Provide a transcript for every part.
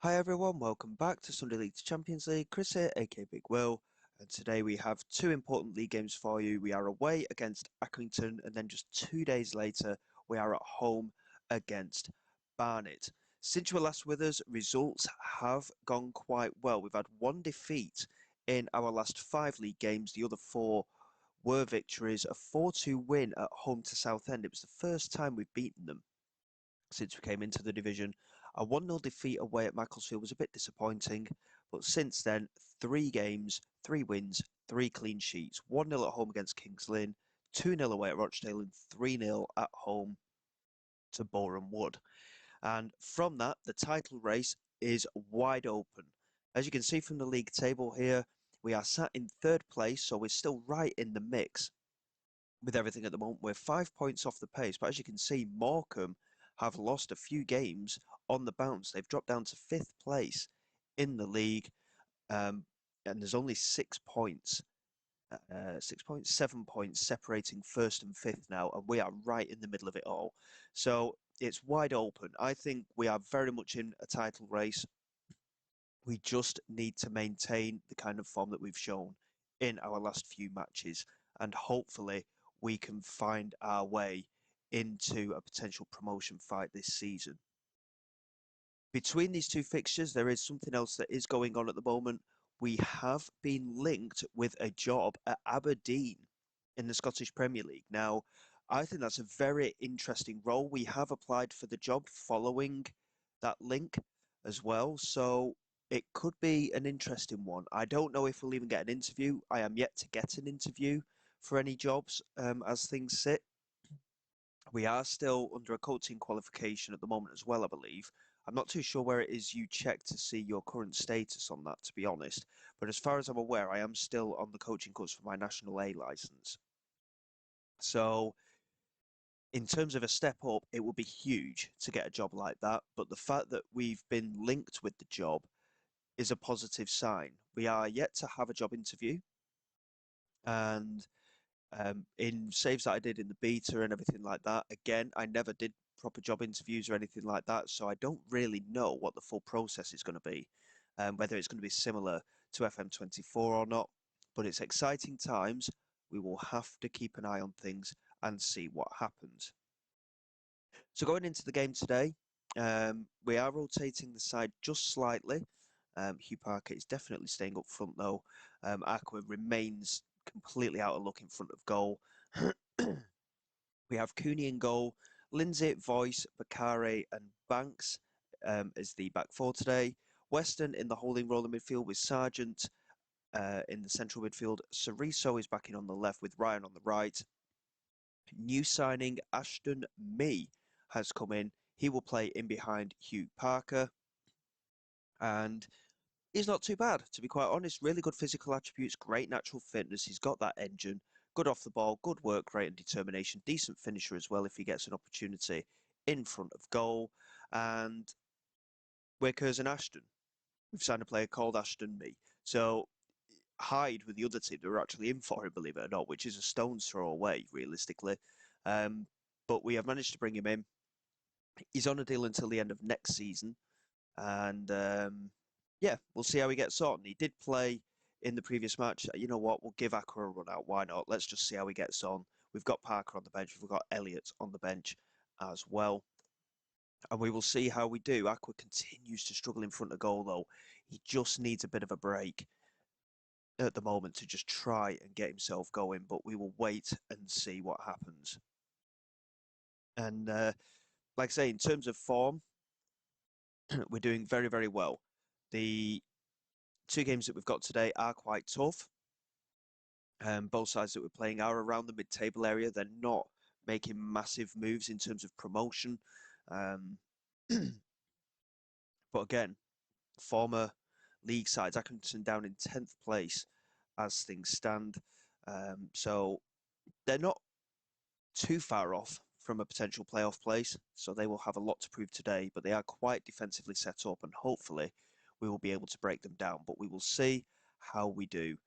Hi everyone, welcome back to Sunday League to Champions League. Chris here, aka Big Will, and today we have two important league games for you. We are away against Accrington, and then just 2 days later, we are at home against Barnet. Since you were last with us, results have gone quite well. We've had one defeat in our last 5 league games. The other four were victories. A 4-2 win at home to Southend. It was the first time we've beaten them since we came into the division. A 1-0 defeat away at Macclesfield was a bit disappointing, but since then, 3 games, 3 wins, 3 clean sheets. 1-0 at home against Kings Lynn, 2-0 away at Rochdale, and 3-0 at home to Boreham Wood. And from that, the title race is wide open. As you can see from the league table here, we are sat in third place, so we're still right in the mix with everything at the moment. We're 5 points off the pace, but as you can see, Morecambe have lost a few games on the bounce. They've dropped down to 5th place in the league, and there's only 6 points, 6 points, 7 points separating first and fifth now, and we are right in the middle of it all. So it's wide open. I think we are very much in a title race. We just need to maintain the kind of form that we've shown in our last few matches, and hopefully we can find our way into a potential promotion fight this season. Between these two fixtures, there is something else that is going on at the moment. We have been linked with a job at Aberdeen in the Scottish Premier League. Now, I think that's a very interesting role. We have applied for the job following that link as well. So it could be an interesting one. I don't know if we'll even get an interview. I am yet to get an interview for any jobs as things sit. We are still under a coaching qualification at the moment as well, I believe. I'm not too sure where it is you check to see your current status on that, to be honest. But as far as I'm aware, I am still on the coaching course for my National A license. So in terms of a step up, it would be huge to get a job like that. But the fact that we've been linked with the job is a positive sign. We are yet to have a job interview. And in saves that I did in the beta and everything like that, again, I never did proper job interviews or anything like that. So I don't really know what the full process is going to be, whether it's going to be similar to FM24 or not. But it's exciting times. We will have to keep an eye on things and see what happens. So going into the game today, we are rotating the side just slightly. Hugh Parker is definitely staying up front though. Aqua remains completely out of luck in front of goal. We have Cooney in goal, Lindsay, Voice, Bakare and Banks as the back four today. Weston in the holding role in midfield with Sargent in the central midfield. Ceriso is backing on the left with Ryan on the right. New signing Ashton Mee has come in. He will play in behind Hugh Parker. And he's not too bad, to be quite honest. Really good physical attributes, great natural fitness. He's got that engine, good off the ball, good work rate and determination, decent finisher as well if he gets an opportunity in front of goal. And Wickers and Ashton. We've signed a player called Ashton Mee. So Hyde with the other team that were actually in for him, believe it or not, which is a stone's throw away, realistically. But we have managed to bring him in. He's on a deal until the end of next season. And yeah, we'll see how he gets on. He did play in the previous match. You know what? We'll give Aqua a run out. Why not? Let's just see how he gets on. We've got Parker on the bench. We've got Elliott on the bench as well. And we will see how we do. Aqua continues to struggle in front of goal, though. He just needs a bit of a break at the moment to just try and get himself going. But we will wait and see what happens. And like I say, in terms of form, we're doing very, very well. The 2 games that we've got today are quite tough. Both sides that we're playing are around the mid-table area. They're not making massive moves in terms of promotion. But again, former league sides, Accrington down in 10th place as things stand. So they're not too far off from a potential playoff place. So they will have a lot to prove today, but they are quite defensively set up and hopefully we will be able to break them down. But we will see how we do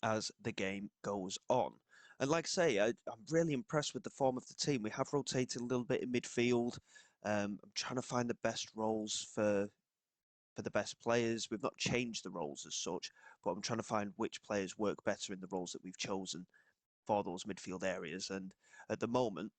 as the game goes on. And like I say, I'm really impressed with the form of the team. We have rotated a little bit in midfield. I'm trying to find the best roles for the best players. We've not changed the roles as such, but I'm trying to find which players work better in the roles that we've chosen for those midfield areas. And at the moment,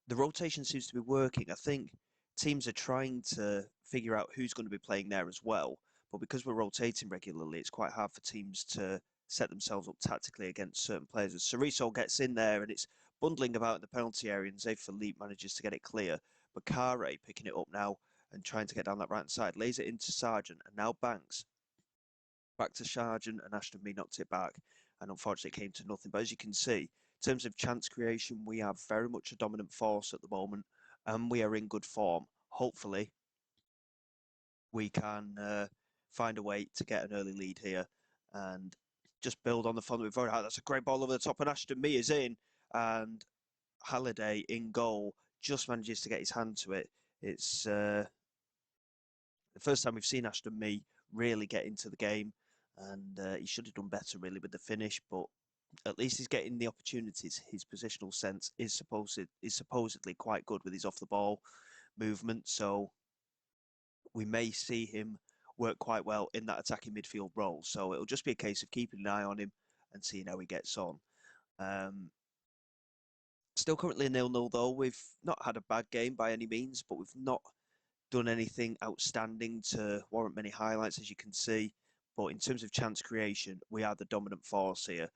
the rotation seems to be working. I think teams are trying to figure out who's going to be playing there as well. But because we're rotating regularly, it's quite hard for teams to set themselves up tactically against certain players. As Cerezo gets in there and it's bundling about in the penalty area, and Zay Philippe manages to get it clear. Bakare picking it up now and trying to get down that right hand side, lays it into Sargent, and now Banks back to Sargent, and Ashton Mee knocked it back, and unfortunately it came to nothing. But as you can see, in terms of chance creation, we are very much a dominant force at the moment, and we are in good form. Hopefully, we can find a way to get an early lead here and just build on the fun that we've already had. That's a great ball over the top, and Ashton Mee is in, and Halliday in goal just manages to get his hand to it. It's the first time we've seen Ashton Mee really get into the game, and he should have done better really with the finish, but at least he's getting the opportunities. His positional sense is supposedly quite good with his off the ball movement, so we may see him work quite well in that attacking midfield role. So it'll just be a case of keeping an eye on him and seeing how he gets on. Um, Still currently 0-0 though. We've not had a bad game by any means, but we've not done anything outstanding to warrant many highlights, as you can see. But in terms of chance creation, we are the dominant force here.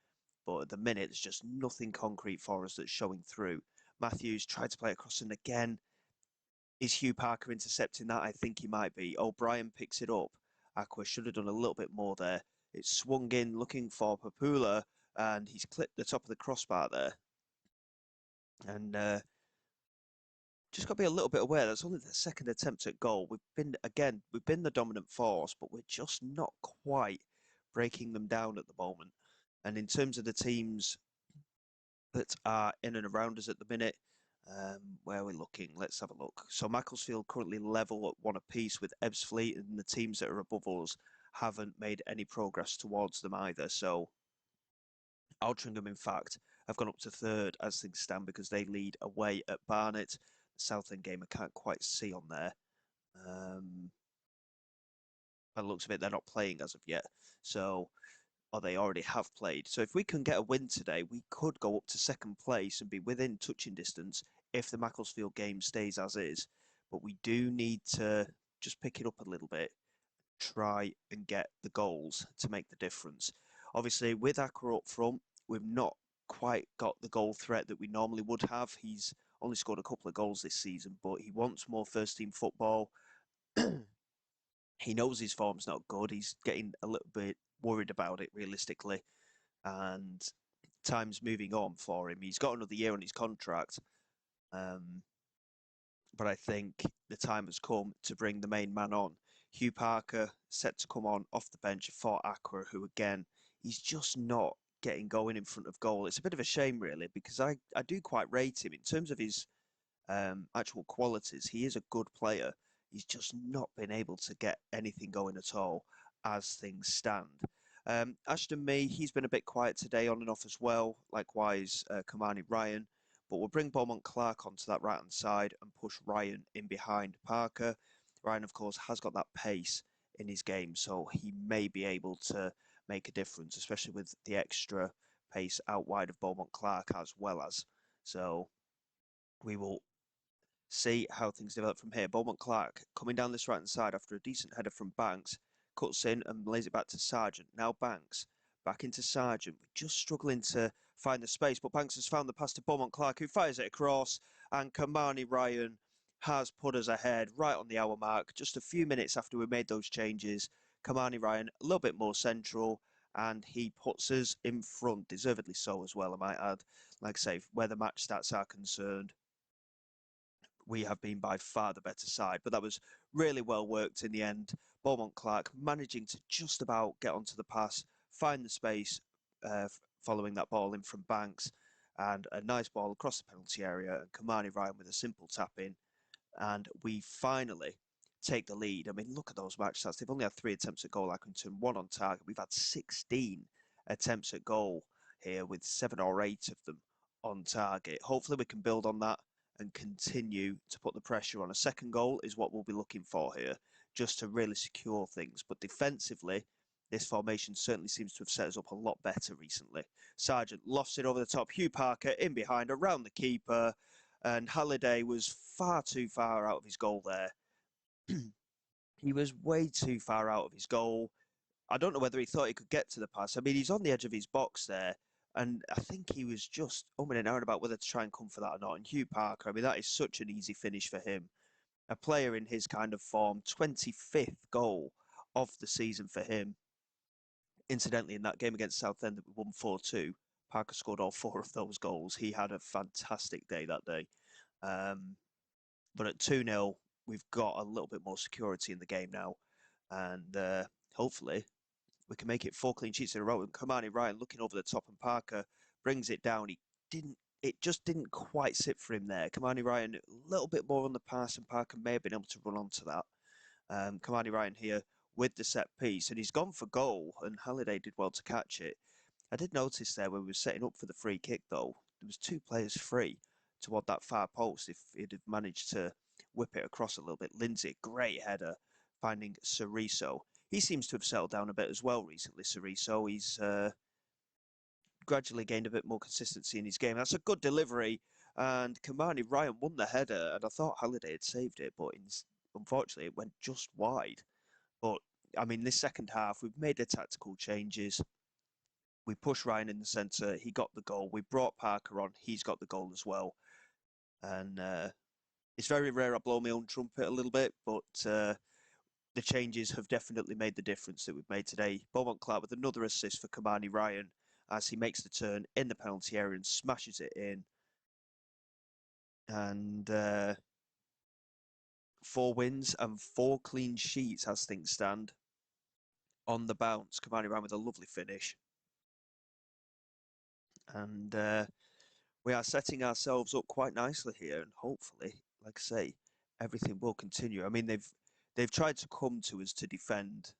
But at the minute, there's just nothing concrete for us that's showing through. Matthews tried to play across, and again, is Hugh Parker intercepting that? I think he might be. O'Brien picks it up. Aqua should have done a little bit more there. It's swung in, looking for Papula, and he's clipped the top of the crossbar there. And just got to be a little bit aware. That's only the second attempt at goal. We've been the dominant force, but we're just not quite breaking them down at the moment. And in terms of the teams that are in and around us at the minute, where are we looking? Let's have a look. So Macclesfield currently level at one apiece with Ebbsfleet, and the teams that are above us haven't made any progress towards them either. So Altrincham, in fact, have gone up to third as things stand because they lead away at Barnet. The Southend game I can't quite see on there. By the looks of it, they're not playing as of yet. So, or they already have played. So if we can get a win today, we could go up to second place and be within touching distance if the Macclesfield game stays as is. But we do need to just pick it up a little bit, try and get the goals to make the difference. Obviously, with Accra up front, we've not quite got the goal threat that we normally would have. He's only scored a couple of goals this season, but he wants more first team football. He knows his form's not good. He's getting a little bit worried about it realistically. And time's moving on for him. He's got another year on his contract. But I think the time has come to bring the main man on. Hugh Parker set to come on off the bench for Accra, who again, he's just not getting going in front of goal. It's a bit of a shame, really, because I do quite rate him in terms of his actual qualities. He is a good player. He's just not been able to get anything going at all as things stand. Ashton Mee, he's been a bit quiet today on and off as well. Likewise, Kamani Ryan. But we'll bring Beaumont Clark onto that right-hand side and push Ryan in behind Parker. Ryan, of course, has got that pace in his game, so he may be able to make a difference, especially with the extra pace out wide of Beaumont Clark as well as. So we will see how things develop from here. Beaumont Clark coming down this right-hand side after a decent header from Banks, cuts in and lays it back to Sargent. Now Banks, back into Sargent. We're just struggling to find the space, but Banks has found the pass to Beaumont Clark, who fires it across, and Kamani Ryan has put us ahead right on the hour mark, just a few minutes after we made those changes. Kamani Ryan a little bit more central, and he puts us in front, deservedly so as well, I might add. Like I say, where the match stats are concerned, we have been by far the better side, but that was really well worked in the end. Beaumont Clark managing to just about get onto the pass, find the space following that ball in from Banks, and a nice ball across the penalty area, and Kamani Ryan with a simple tap in, and we finally take the lead. I mean, look at those match stats. They've only had 3 attempts at goal, Accrington, 1 on target. We've had 16 attempts at goal here with 7 or 8 of them on target. Hopefully we can build on that and continue to put the pressure on. A second goal is what we'll be looking for here, just to really secure things. But defensively, this formation certainly seems to have set us up a lot better recently. Sargent lofts it over the top. Hugh Parker in behind, around the keeper. And Halliday was far too far out of his goal there. He was way too far out of his goal. I don't know whether he thought he could get to the pass. I mean, he's on the edge of his box there. And I think he was just umming and ahhing about whether to try and come for that or not. And Hugh Parker, I mean, that is such an easy finish for him. A player in his kind of form, 25th goal of the season for him. Incidentally, in that game against Southend that we won 4-2, Parker scored all four of those goals. He had a fantastic day that day. But at 2-0, we've got a little bit more security in the game now. And hopefully we can make it 4 clean sheets in a row. And Kamani Ryan looking over the top, and Parker brings it down. It just didn't quite sit for him there. Kamani Ryan a little bit more on the pass, and Parker may have been able to run onto that. Kamani Ryan here with the set piece, and he's gone for goal, and Halliday did well to catch it. I did notice there when we were setting up for the free kick, though, there was 2 players free toward that far post if he'd have managed to whip it across a little bit. Lindsay, great header, finding Cerezo. He seems to have settled down a bit as well recently, Cerezo. He's gradually gained a bit more consistency in his game. That's a good delivery, and Kamani Ryan won the header, and I thought Halliday had saved it, but unfortunately it went just wide. But, I mean, this second half, we've made the tactical changes. We pushed Ryan in the centre. He got the goal. We brought Parker on. He's got the goal as well. And it's very rare I blow my own trumpet a little bit, but the changes have definitely made the difference that we've made today. Beaumont Clark with another assist for Kamani Ryan as he makes the turn in the penalty area and smashes it in. And 4 wins and 4 clean sheets as things stand. On the bounce, Kamani Ryan with a lovely finish. And we are setting ourselves up quite nicely here, and hopefully, like I say, everything will continue. I mean, they've tried to come to us to defend,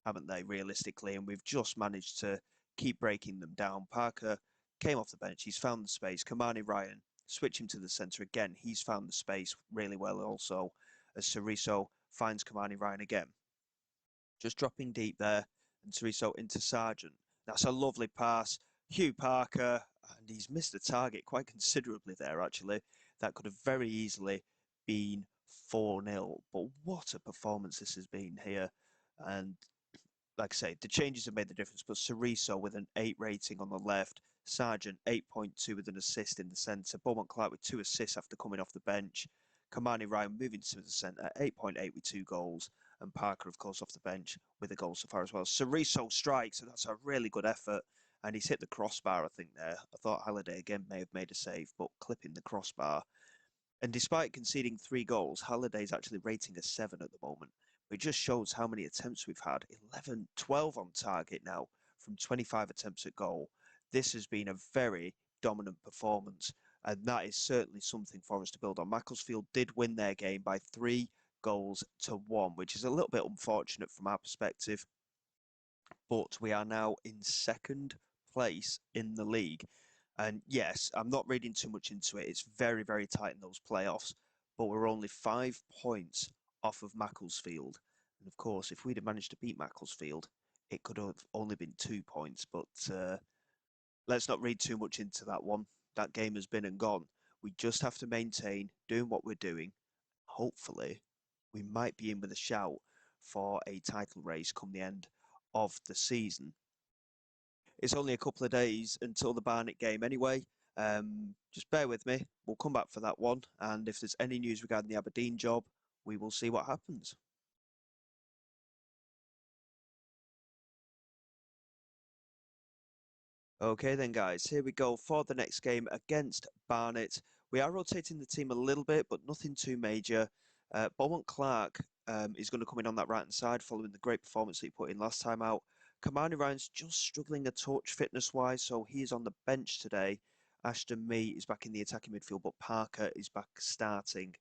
haven't they, realistically, and we've just managed to keep breaking them down. Parker came off the bench, he's found the space. Kamani Ryan, switch him to the centre again, he's found the space really well also, as Cerezo finds Kamani Ryan again. Just dropping deep there, and Cerezo into Sargent. That's a lovely pass. Hugh Parker, and he's missed the target quite considerably there, actually. That could have very easily been 4-0. But what a performance this has been here. And like I say, the changes have made the difference. But Cerezo with an 8 rating on the left. Sargent, 8.2 with an assist in the centre. Beaumont Clark with 2 assists after coming off the bench. Kamani Ryan moving to the centre, 8.8 with 2 goals. And Parker, of course, off the bench with a goal so far as well. Cerezo strikes, and that's a really good effort. And he's hit the crossbar, I think, there. I thought Halliday, again, may have made a save, but clipping the crossbar. And despite conceding 3 goals, Halliday's actually rating a 7 at the moment. It just shows how many attempts we've had. 11, 12 on target now from 25 attempts at goal. This has been a very dominant performance, and that is certainly something for us to build on. Macclesfield did win their game by 3 goals to 1, which is a little bit unfortunate from our perspective. But we are now in 2nd place in the league. And yes, I'm not reading too much into it. It's very, very tight in those playoffs. But we're only 5 points off of Macclesfield. And of course, if we'd have managed to beat Macclesfield, it could have only been 2 points. But let's not read too much into that one. That game has been and gone. We just have to maintain doing what we're doing. Hopefully, we might be in with a shout for a title race come the end of the season. It's only a couple of days until the Barnet game anyway. Just bear with me. We'll come back for that one. And if there's any news regarding the Aberdeen job, we will see what happens. Okay then, guys, here we go for the next game against Barnet. We are rotating the team a little bit, but nothing too major. Beaumont Clark is going to come in on that right-hand side following the great performance that he put in last time out. Kamani Ryan's just struggling a touch fitness-wise, so he is on the bench today. Ashton Mee is back in the attacking midfield, but Parker is back starting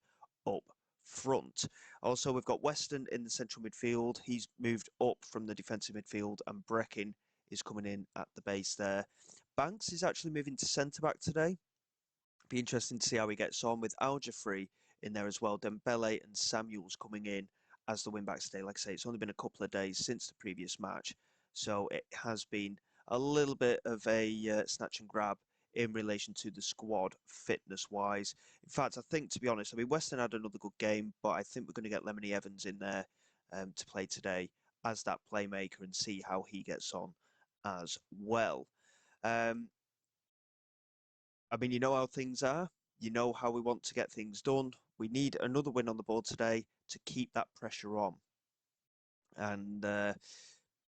up front. Also, we've got Weston in the central midfield. He's moved up from the defensive midfield, and Breckin is coming in at the base there. Banks is actually moving to centre-back today. Be interesting to see how he gets on with Aljafri in there as well. Dembele and Samuels coming in as the wing backs today. Like I say, it's only been a couple of days since the previous match, so it has been a little bit of a snatch and grab in relation to the squad fitness-wise. In fact, I think, to be honest, I mean, Weston had another good game, but I think we're going to get Lemony Evans in there to play today as that playmaker and see how he gets on as well. Um, I mean, you know how things are. You know how we want to get things done. We need another win on the board today to keep that pressure on. And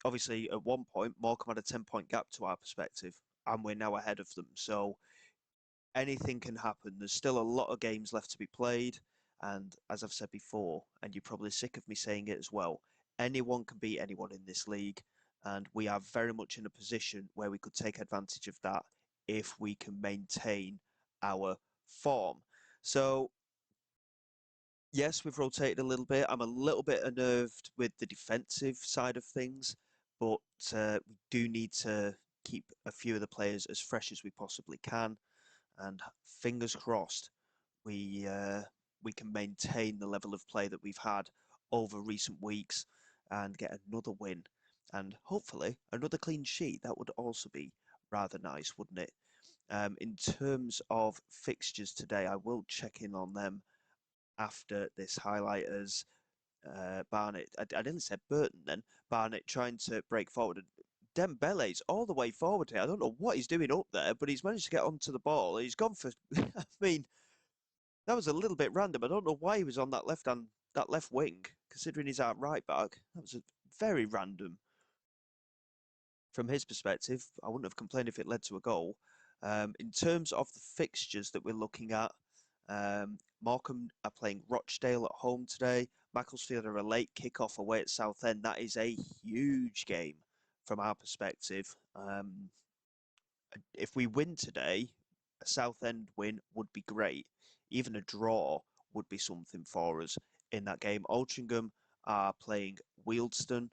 obviously, at one point, Morecambe had a 10-point gap to our perspective, and we're now ahead of them. So anything can happen. There's still a lot of games left to be played. And as I've said before, and you're probably sick of me saying it as well, anyone can beat anyone in this league. And we are very much in a position where we could take advantage of that if we can maintain our form. So, yes, we've rotated a little bit. I'm a little bit unnerved with the defensive side of things, but we do need to keep a few of the players as fresh as we possibly can. And fingers crossed, we can maintain the level of play that we've had over recent weeks and get another win and hopefully another clean sheet. That would also be rather nice, wouldn't it? In terms of fixtures today, I will check in on them after this highlight as Barnet. I didn't say Burton then. Barnet trying to break forward. Dembele's all the way forward here. I don't know what he's doing up there, but he's managed to get onto the ball. He's gone for. I mean, that was a little bit random. I don't know why he was on that left wing, considering he's out right back. That was a very random from his perspective. I wouldn't have complained if it led to a goal. In terms of the fixtures that we're looking at, Morecambe are playing Rochdale at home today. Macclesfield are a late kick-off away at Southend. That is a huge game from our perspective. If we win today, a Southend win would be great. Even a draw would be something for us in that game. Altrincham are playing Wealdstone.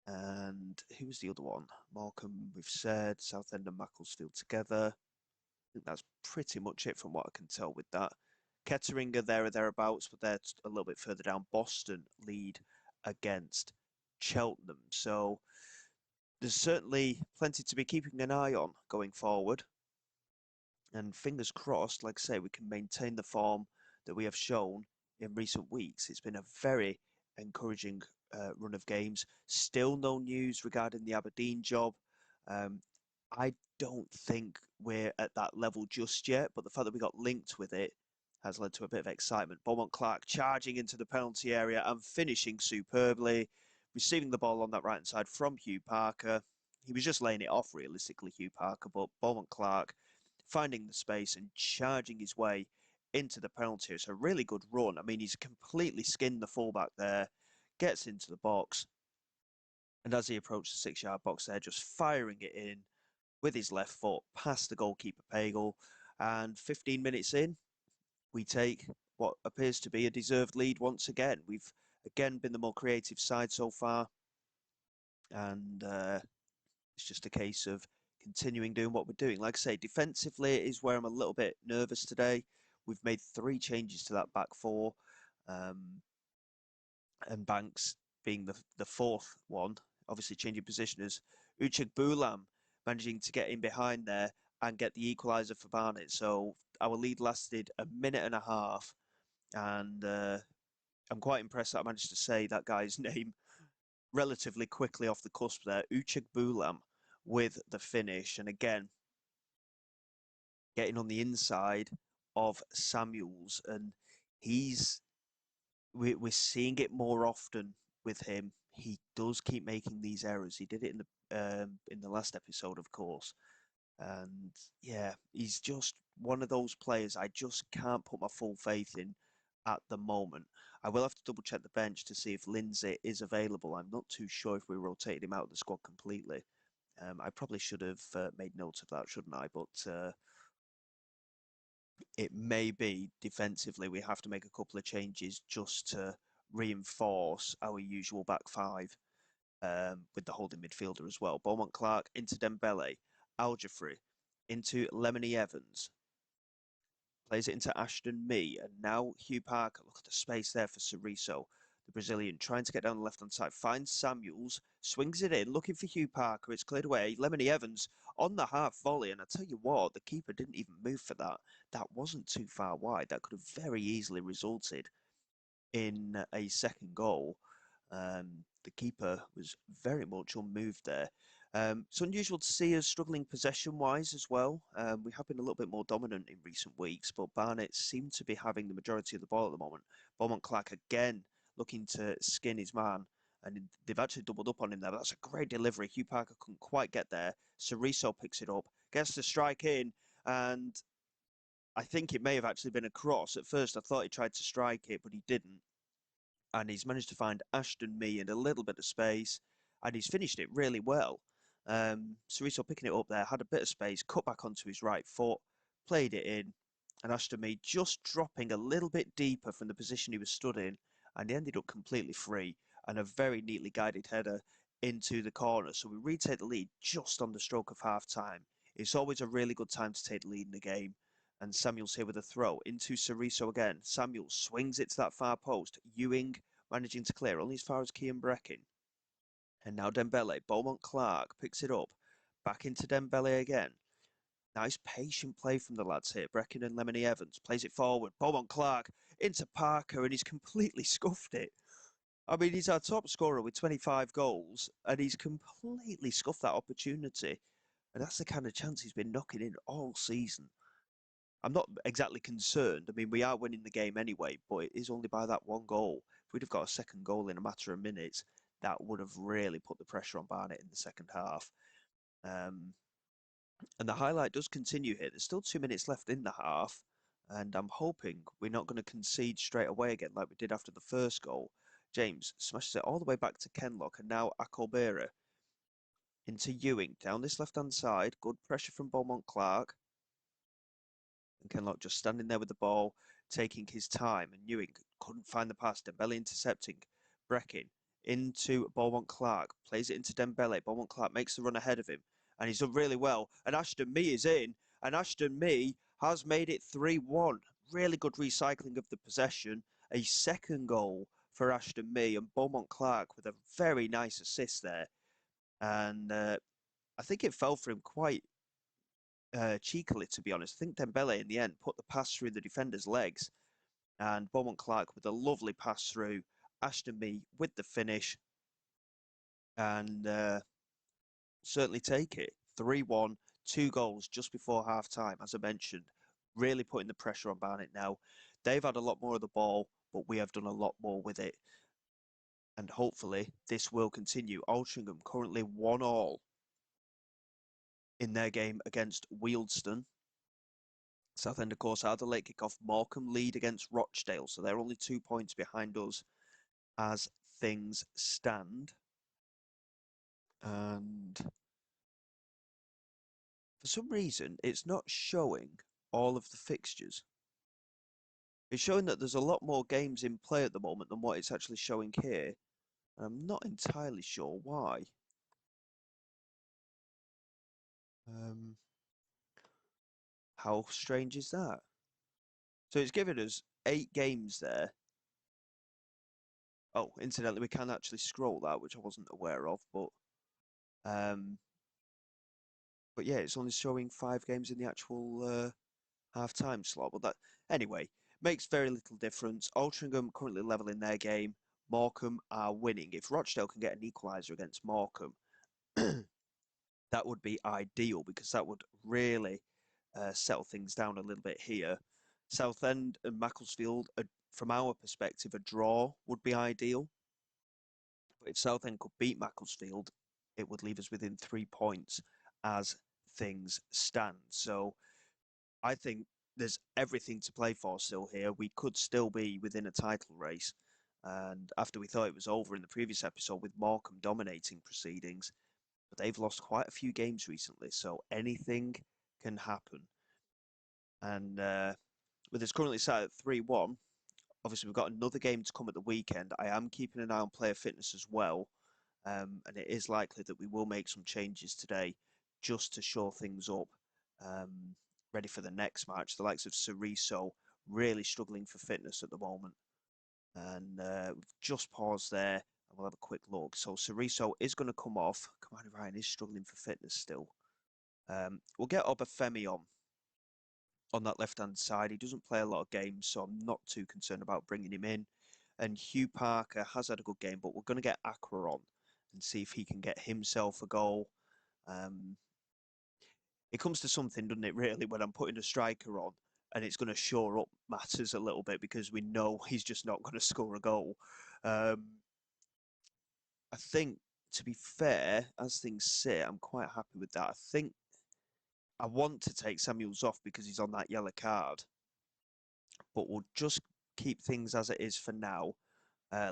And who was the other one? Morecambe, we've said. Southend and Macclesfield together. I think that's pretty much it from what I can tell with that. Kettering are there or thereabouts, but they're a little bit further down. Boston lead against Cheltenham. So there's certainly plenty to be keeping an eye on going forward. And fingers crossed, like I say, we can maintain the form that we have shown in recent weeks. It's been a very encouraging run of games. Still no news regarding the Aberdeen job. Um, I don't think we're at that level just yet, but the fact that we got linked with it has led to a bit of excitement. Beaumont Clark charging into the penalty area and finishing superbly, receiving the ball on that right-hand side from Hugh Parker. He was just laying it off, realistically, Hugh Parker, but Beaumont Clark finding the space and charging his way into the penalty. It's a really good run. I mean, he's completely skinned the fullback there, gets into the box, and as he approached the 6-yard box there, just firing it in with his left foot past the goalkeeper Pagel. And 15 minutes in, we take what appears to be a deserved lead once again. We've again been the more creative side so far, and it's just a case of continuing doing what we're doing. Like I say, defensively is where I'm a little bit nervous today. We've made 3 changes to that back four, and Banks being the fourth one, obviously changing position as Uçak Bulam managing to get in behind there and get the equaliser for Barnet. So our lead lasted a minute and a half, and I'm quite impressed that I managed to say that guy's name relatively quickly off the cusp there. Uçak Bulam with the finish, and again getting on the inside of Samuels, and he's we're seeing it more often with him. He does keep making these errors. He did it in the last episode, of course, and yeah, he's just one of those players I just can't put my full faith in at the moment. I will have to double check the bench to see if Lindsay is available. I'm not too sure if we rotated him out of the squad completely. I probably should have made note of that, shouldn't I? But it may be defensively we have to make a couple of changes just to reinforce our usual back five with the holding midfielder as well. Beaumont Clark into Dembele, Aljafri into Lemony Evans, plays it into Ashton Mee, and now Hugh Parker. Look at the space there for Cerezo, the Brazilian, trying to get down the left-hand side. Finds Samuels, swings it in, looking for Hugh Parker. It's cleared away. Lemony Evans on the half volley, and I tell you what, the keeper didn't even move for that. That wasn't too far wide. That could have very easily resulted in a second goal. The keeper was very much unmoved there. It's unusual to see us struggling possession-wise as well. We have been a little bit more dominant in recent weeks, but Barnet seem to be having the majority of the ball at the moment. Beaumont Clark again looking to skin his man, and they've actually doubled up on him there. But that's a great delivery. Hugh Parker couldn't quite get there. Cerezo picks it up, gets the strike in, and I think it may have actually been a cross. At first, I thought he tried to strike it, but he didn't, and he's managed to find Ashton Mee in a little bit of space, and he's finished it really well. Cerezo picking it up there, had a bit of space, cut back onto his right foot, played it in, and Ashton Mee just dropping a little bit deeper from the position he was stood in, and he ended up completely free, and a very neatly guided header into the corner. So we retake the lead just on the stroke of half time. It's always a really good time to take the lead in the game. And Samuel's here with a throw into Cerezo again. Samuel swings it to that far post. Ewing managing to clear only as far as Kian Breckin. And now Dembele. Beaumont Clark picks it up. Back into Dembele again. Nice patient play from the lads here. Breckin and Lemony Evans plays it forward. Beaumont Clark into Parker, and he's completely scuffed it. I mean, he's our top scorer with 25 goals, and he's completely scuffed that opportunity. And that's the kind of chance he's been knocking in all season. I'm not exactly concerned. I mean, we are winning the game anyway, but it is only by that one goal. If we'd have got a second goal in a matter of minutes, that would have really put the pressure on Barnet in the second half. Um, and the highlight does continue here. There's still 2 minutes left in the half, and I'm hoping we're not going to concede straight away again like we did after the first goal. James smashes it all the way back to Kenlock, and now Akolbera into Ewing down this left-hand side. Good pressure from Beaumont Clark. And Kenlock just standing there with the ball, taking his time. And Ewing couldn't find the pass. Dembele intercepting. Breckin into Beaumont Clark. Plays it into Dembele. Beaumont Clark makes the run ahead of him. And he's done really well. And Ashton Mee is in. And Ashton Mee has made it 3-1. Really good recycling of the possession. A second goal for Ashton Mee. And Beaumont Clark with a very nice assist there. And I think it fell for him quite cheekily, to be honest. I think Dembele in the end put the pass through the defender's legs, and Beaumont Clark with a lovely pass through. Ashton Mee with the finish, and certainly take it. 3-1, 2 goals just before half time, as I mentioned. Really putting the pressure on Barnet now. They've had a lot more of the ball, but we have done a lot more with it. And hopefully this will continue. Altrincham currently 1-1 in their game against Wealdstone. Southend, of course, are the late kickoff. Morecambe lead against Rochdale, so they're only 2 points behind us as things stand. And for some reason, it's not showing all of the fixtures. It's showing that there's a lot more games in play at the moment than what it's actually showing here. And I'm not entirely sure why. How strange is that? So it's given us 8 games there. Oh, incidentally, we can actually scroll that, which I wasn't aware of, um, but yeah, it's only showing 5 games in the actual half-time slot. But that, anyway, makes very little difference. Altrincham currently level in their game. Morecambe are winning. If Rochdale can get an equaliser against Morecambe, that would be ideal, because that would really settle things down a little bit here. Southend and Macclesfield, from our perspective, a draw would be ideal. But if Southend could beat Macclesfield, it would leave us within 3 points as things stand. So I think there's everything to play for still here. We could still be within a title race. And after we thought it was over in the previous episode with Morecambe dominating proceedings, but they've lost quite a few games recently, so anything can happen. And with us currently sat at 3-1, obviously we've got another game to come at the weekend. I am keeping an eye on player fitness as well. And it is likely that we will make some changes today just to shore things up. ready for the next match. The likes of Cerezo really struggling for fitness at the moment. And we've just paused there and we'll have a quick look. So Cerezo is going to come off. Kamani Ryan is struggling for fitness still. We'll get Obafemi on that left-hand side. He doesn't play a lot of games, so I'm not too concerned about bringing him in. And Hugh Parker has had a good game, but we're going to get Aqua on and see if he can get himself a goal. It comes to something, doesn't it, really, when I'm putting a striker on and it's going to shore up matters a little bit because we know he's just not going to score a goal. I think, to be fair, as things sit, I'm quite happy with that. I think I want to take Samuels off because he's on that yellow card, but we'll just keep things as it is for now.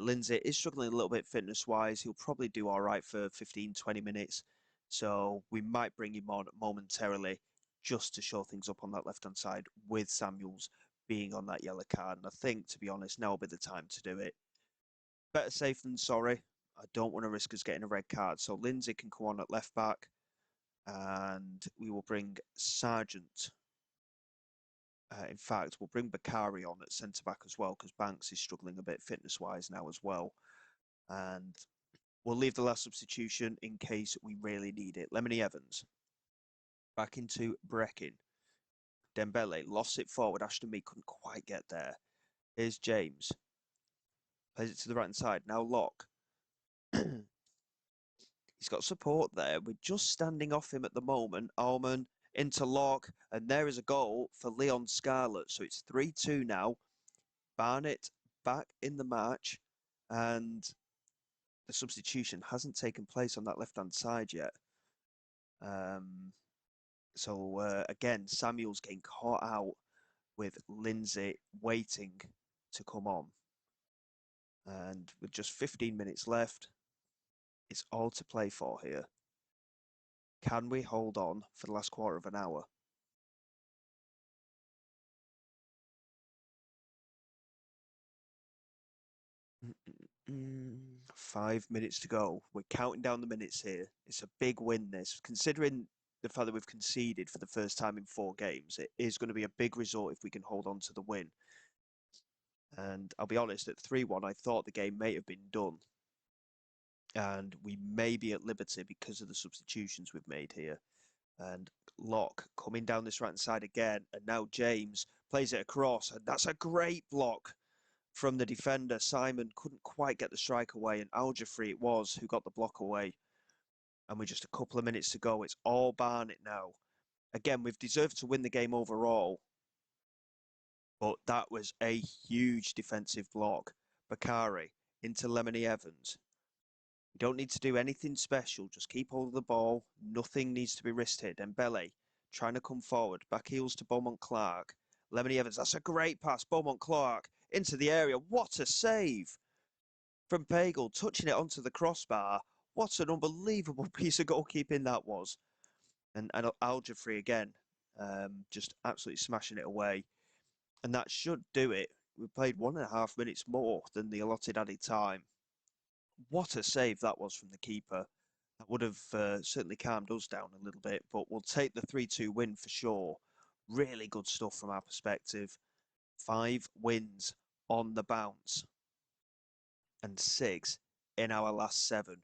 Lindsay is struggling a little bit fitness-wise. He'll probably do all right for 15, 20 minutes. So we might bring him on momentarily just to show things up on that left-hand side with Samuels being on that yellow card. And I think, to be honest, now will be the time to do it. Better safe than sorry. I don't want to risk us getting a red card. So Lindsay can come on at left back. And we will bring Sargent. In fact, we'll bring Bakari on at centre back as well because Banks is struggling a bit fitness wise now as well. And we'll leave the last substitution in case we really need it. Lemony Evans back into Breckin. Dembele lost it forward. Ashton Mee couldn't quite get there. Here's James. Plays it to the right hand side. Now Locke. He's got support there. We're just standing off him at the moment. Alman into Locke. And there is a goal for Leon Scarlett. So it's 3-2 now. Barnet back in the match. And the substitution hasn't taken place on that left-hand side yet. Again, Samuel's getting caught out with Lindsay waiting to come on. And with just 15 minutes left, it's all to play for here. Can we hold on for the last quarter of an hour? 5 minutes to go. We're counting down the minutes here. It's a big win, this. Considering the fact that we've conceded for the first time in 4 games, it is going to be a big result if we can hold on to the win. And I'll be honest, at 3-1, I thought the game may have been done. And we may be at liberty because of the substitutions we've made here. And Locke coming down this right side again. And now James plays it across. And that's a great block from the defender. Simon couldn't quite get the strike away. And Aljafri it was who got the block away. And with just a couple of minutes to go, it's all Barnet now. Again, we've deserved to win the game overall. But that was a huge defensive block. Bakari into Lemony Evans. You don't need to do anything special. Just keep hold of the ball. Nothing needs to be risked here. Dembele trying to come forward. Back heels to Beaumont Clark. Lemony Evans. That's a great pass. Beaumont Clark into the area. What a save from Pagel. Touching it onto the crossbar. What an unbelievable piece of goalkeeping that was. And Aljafri again. Just absolutely smashing it away. And that should do it. We played 1.5 minutes more than the allotted added time. What a save that was from the keeper. That would have certainly calmed us down a little bit, but we'll take the 3-2 win for sure. Really good stuff from our perspective. 5 wins on the bounce and 6 in our last 7.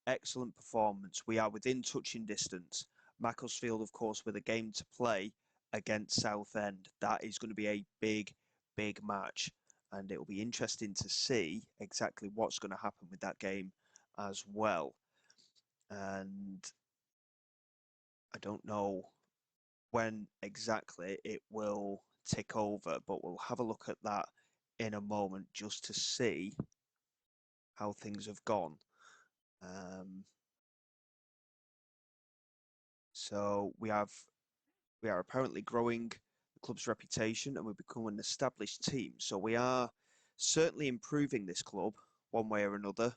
Excellent performance. We are within touching distance. Macclesfield, of course, with a game to play against Southend. That is going to be a big, big match. And it will be interesting to see exactly what's going to happen with that game as well. And I don't know when exactly it will tick over, but we'll have a look at that in a moment just to see how things have gone. So we are apparently growing the club's reputation and we've become an established team. So we are certainly improving this club one way or another.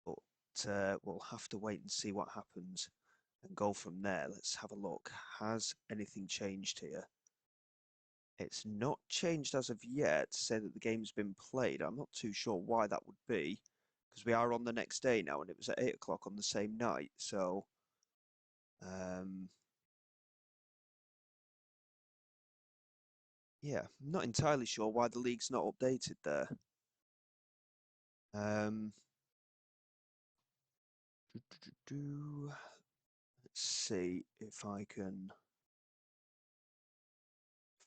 But we'll have to wait and see what happens and go from there. Let's have a look. Has anything changed here? It's not changed as of yet to say that the game's been played. I'm not too sure why that would be because we are on the next day now and it was at 8 o'clock on the same night. So Yeah, I'm not entirely sure why the league's not updated there. Um, let's see if I can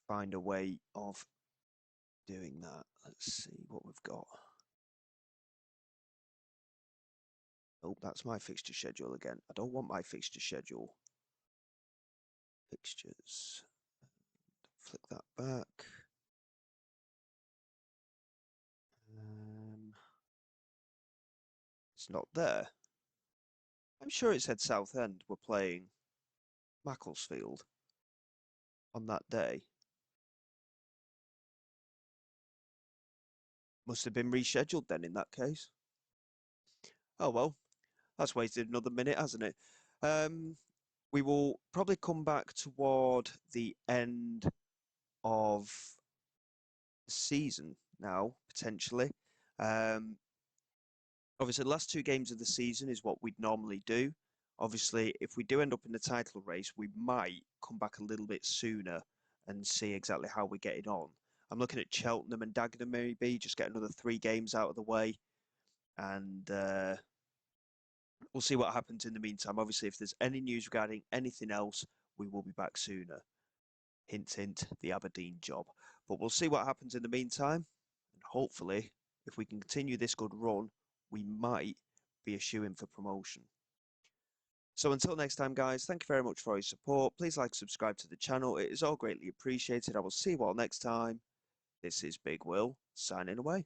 find a way of doing that. Let's see what we've got. Oh, that's my fixture schedule again. I don't want my fixture schedule. Fixtures. Flick that back. Um, it's not there. I'm sure it said Southend were playing Macclesfield on that day. Must have been rescheduled then in that case. Oh well, that's wasted another minute, hasn't it? Um, we will probably come back toward the end of the season now, potentially. Um, Obviously, the last two games of the season is what we'd normally do. Obviously, if we do end up in the title race, we might come back a little bit sooner and see exactly how we're getting on. I'm looking at Cheltenham and Dagenham maybe, just get another 3 games out of the way, and we'll see what happens in the meantime. Obviously, if there's any news regarding anything else, we will be back sooner. Hint, hint, the Aberdeen job. But we'll see what happens in the meantime. And hopefully, if we can continue this good run, we might be a shoo-in for promotion. So until next time, guys, thank you very much for your support. Please like, subscribe to the channel. It is all greatly appreciated. I will see you all next time. This is Big Will, signing away.